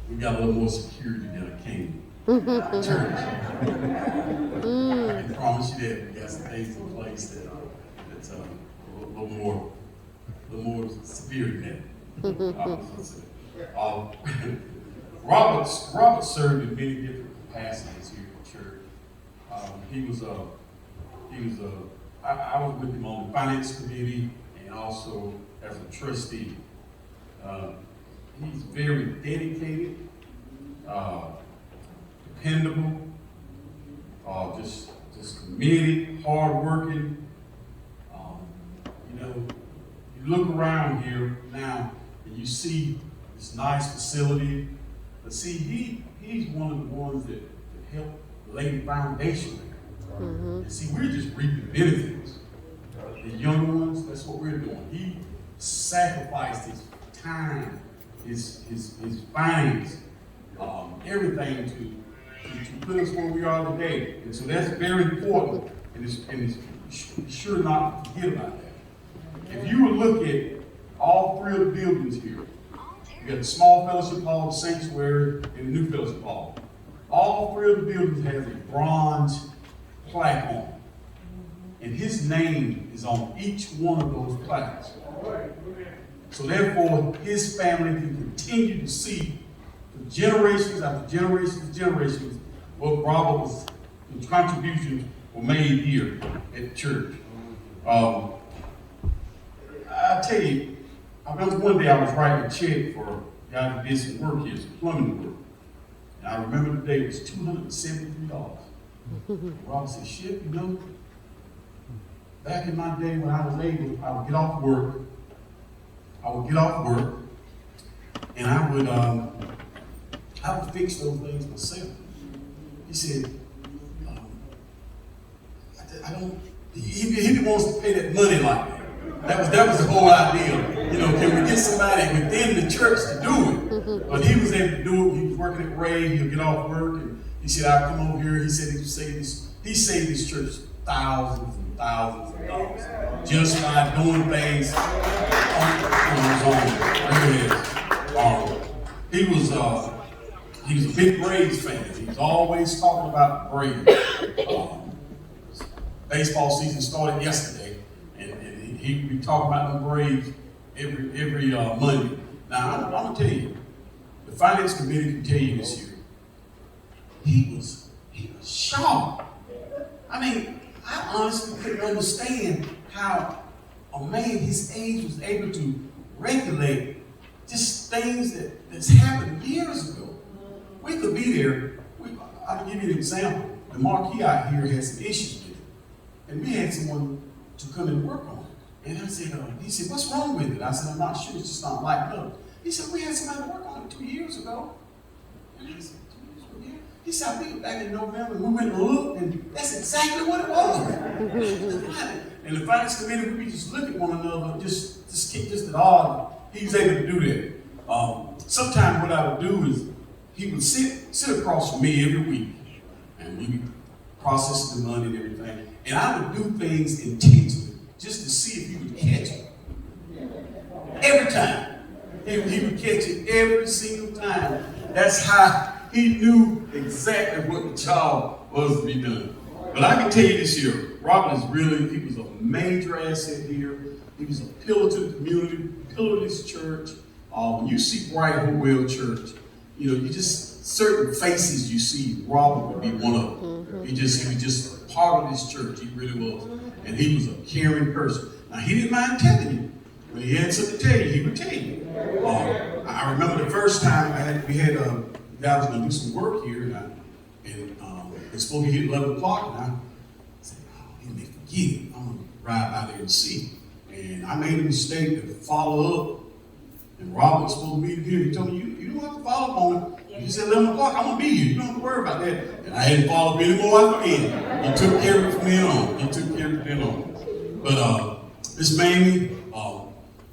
We got a little more security than a king. Church. I can promise you that we got some things in place that's a little more severe than that. Uh, Robert served in many different capacities here at the church. I was with him on the finance committee and also as a trustee. He's very dedicated, dependable, just committed, hardworking. You look around here now and you see this nice facility, but see, he's one of the ones that helped lay the foundation there. And see, we're just reaping benefits. The young ones, that's what we're doing. He sacrificed his time, his finance, everything to put us where we are today. And so that's very important, and it's sure not to forget about that. If you would look at all three of the buildings here, you got the small fellowship hall, the sanctuary, and the new fellowship hall. All three of the buildings have a bronze plaque on it. And his name is on each one of those plaques. So therefore, his family can continue to see for generations after generations and generations what Robert was, the contributions were made here at the church. I tell you, I remember one day I was writing a check for a guy who did some work here, some plumbing work. And I remember the day it was $273. Robert said, shit, back in my day when I was able, I would get off work, and I would fix those things myself. He said, I don't, he didn't want us to pay that money like that. That was the whole idea. Can we get somebody within the church to do it? But he was able to do it. He was working at Ray. He'll get off work, and he said, "I'll come over here." He said he saved this church thousands and thousands of dollars just by doing things on his own. He was a big Braves fan. He was always talking about the Braves. Baseball season started yesterday, and he would be talking about the Braves every Monday. Now, I'm going to tell you, the finance committee can tell you this year, he was sharp. I mean, I honestly couldn't understand how a man his age was able to regulate just things that's happened years ago. We could be there. I'll give you an example. The marquee out here has some issues with it. And we had someone to come and work on it. And I said, he said, what's wrong with it? I said, I'm not sure, it's just not lighting up. He said, we had somebody work on it 2 years ago. And I said, 2 years ago, yeah. He said, I think back in November, we went and looked, and that's exactly what it was. And the finance committee, we just look at one another, just at all. He was able to do that. Sometimes what I would do is, he would sit across from me every week, and we would process the money and everything. And I would do things intentionally just to see if he would catch it. Every time. He would catch it every single time. That's how he knew exactly what the job was to be done. But I can tell you this year, Robert he was a major asset here. He was a pillar to the community, pillar of this church. When you see Bright Hopewell Church, you just, certain faces you see, Robert would be one of them. He was just part of this church, he really was. And he was a caring person. Now, he didn't mind telling you. When he had something to tell you, he would tell you. I remember the first time we had a guy was going to do some work here, and it's supposed to hit 11 o'clock, and I said, he may forget it. I'm going to ride by there and see. And I made a mistake to follow up. And Robert was supposed to be here. He told me, you don't have to follow up on it. He said 11 o'clock, I'm going to be here. You don't have to worry about that. And I hadn't followed up anymore after then. He took care of it from then on. But Miss Mamie, I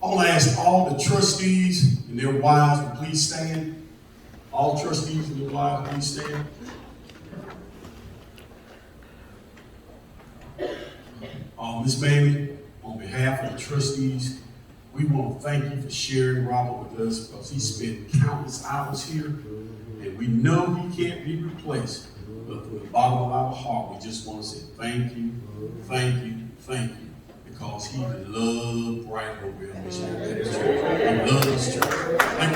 want to ask all the trustees and their wives to please stand. All trustees and their wives, please stand. Miss Mamie, on behalf of the trustees, We want to thank you for sharing Robert with us because he spent countless hours here, and we know he can't be replaced. But from the bottom of our heart, we just want to say thank you, thank you, thank you, because he loved Brighton Mobile Missionary Baptist Church. He loved this church. Thank you.